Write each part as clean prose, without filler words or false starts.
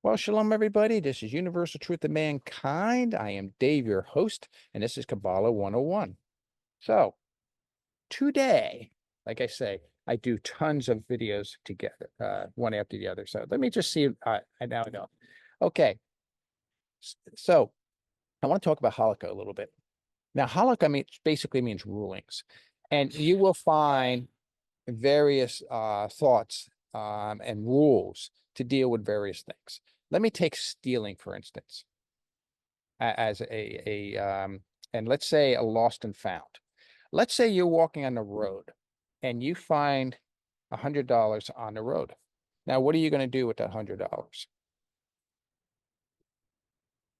Well, shalom, everybody. This is Universal Truth of Mankind. I am Dave, your host, and this is Kabbalah 101. So, today, like I say, I do tons of videos together, one after the other. So, let me just see. I now know. Okay. So, I want to talk about Halakha a little bit. Now, Halakha basically means rulings, and you will find various thoughts and rules to deal with various things. Let me take stealing, for instance, as and let's say a lost and found. Let's say you're walking on the road and you find $100 on the road. Now, what are you going to do with that $100?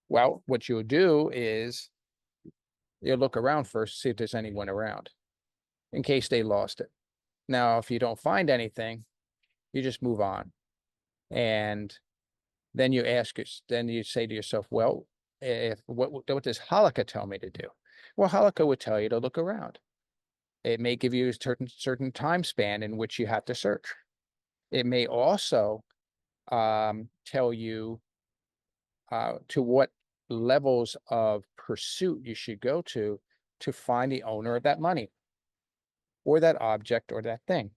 Well, what you'll do is you'll look around first, see if there's anyone around in case they lost it. Now, if you don't find anything, you just move on. And then then you say to yourself, well, what does Halakha tell me to do? Well, Halakha would tell you to look around. It may give you a certain time span in which you have to search. It may also tell you to what levels of pursuit you should go to find the owner of that money or that object or that thing.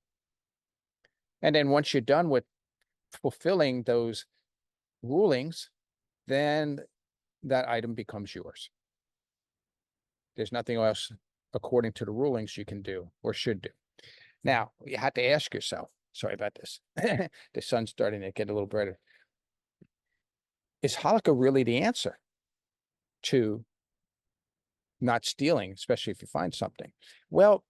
And then once you're done with fulfilling those rulings, then that item becomes yours. There's nothing else according to the rulings you can do or should do. Now, you have to ask yourself, sorry about this. The sun's starting to get a little brighter. Is Halakha really the answer to not stealing, especially if you find something? Well,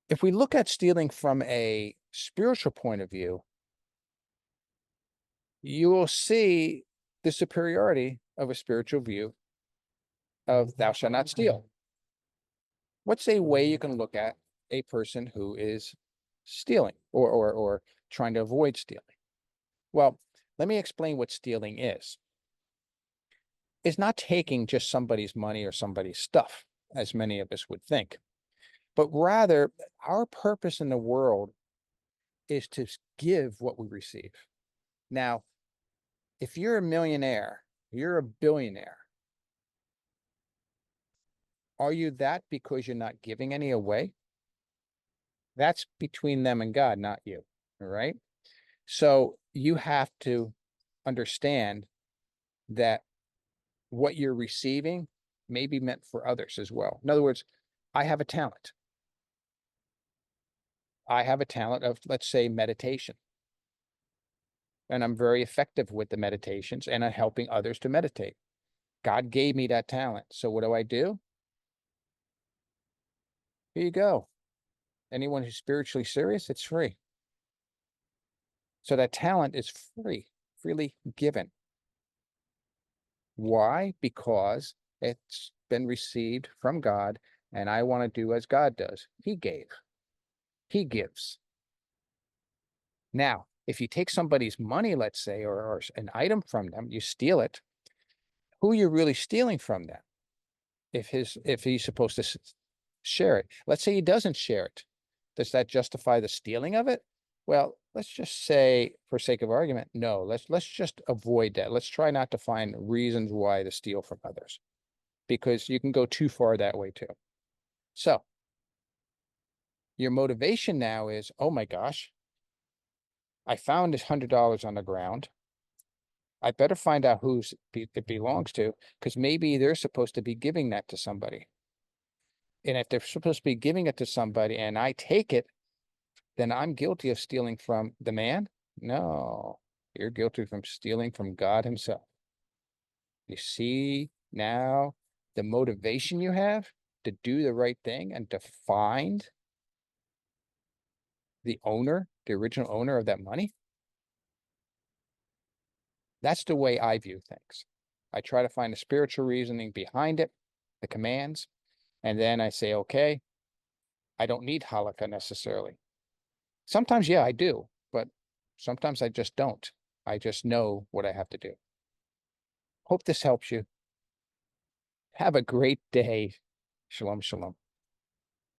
if we look at stealing from a spiritual point of view, you will see the superiority of a spiritual view of thou shalt not steal. What's a way you can look at a person who is stealing or trying to avoid stealing? Well, let me explain what stealing is. It's not taking just somebody's money or somebody's stuff, as many of us would think, but rather our purpose in the world is to give what we receive. Now, if you're a millionaire, you're a billionaire, are you that because you're not giving any away? That's between them and God, not you. All right. So you have to understand that what you're receiving may be meant for others as well. In other words, I have a talent. I have a talent of, let's say, meditation. And I'm very effective with the meditations and I'm helping others to meditate. God gave me that talent. So what do? Here you go. Anyone who's spiritually serious, it's free. So that talent is free, freely given. Why? Because it's been received from God, and I want to do as God does. He gave. He gives. Now, if you take somebody's money, let's say, or an item from them, you steal it, who you're really stealing from them? If he's supposed to share it. Let's say he doesn't share it. Does that justify the stealing of it? Well, let's just say, for sake of argument, no, let's just avoid that. Let's try not to find reasons why to steal from others, because you can go too far that way too. So your motivation now is, oh my gosh, I found this $100 on the ground. I better find out who it belongs to, because maybe they're supposed to be giving that to somebody. And if they're supposed to be giving it to somebody and I take it, then I'm guilty of stealing from the man? No, you're guilty from stealing from God himself. You see now the motivation you have to do the right thing and to find the owner, the original owner of that money? That's the way I view things. I try to find the spiritual reasoning behind it, the commands, and then I say, okay, I don't need Halakha necessarily. Sometimes, yeah, I do, but sometimes I just don't. I just know what I have to do. Hope this helps you. Have a great day. Shalom, shalom.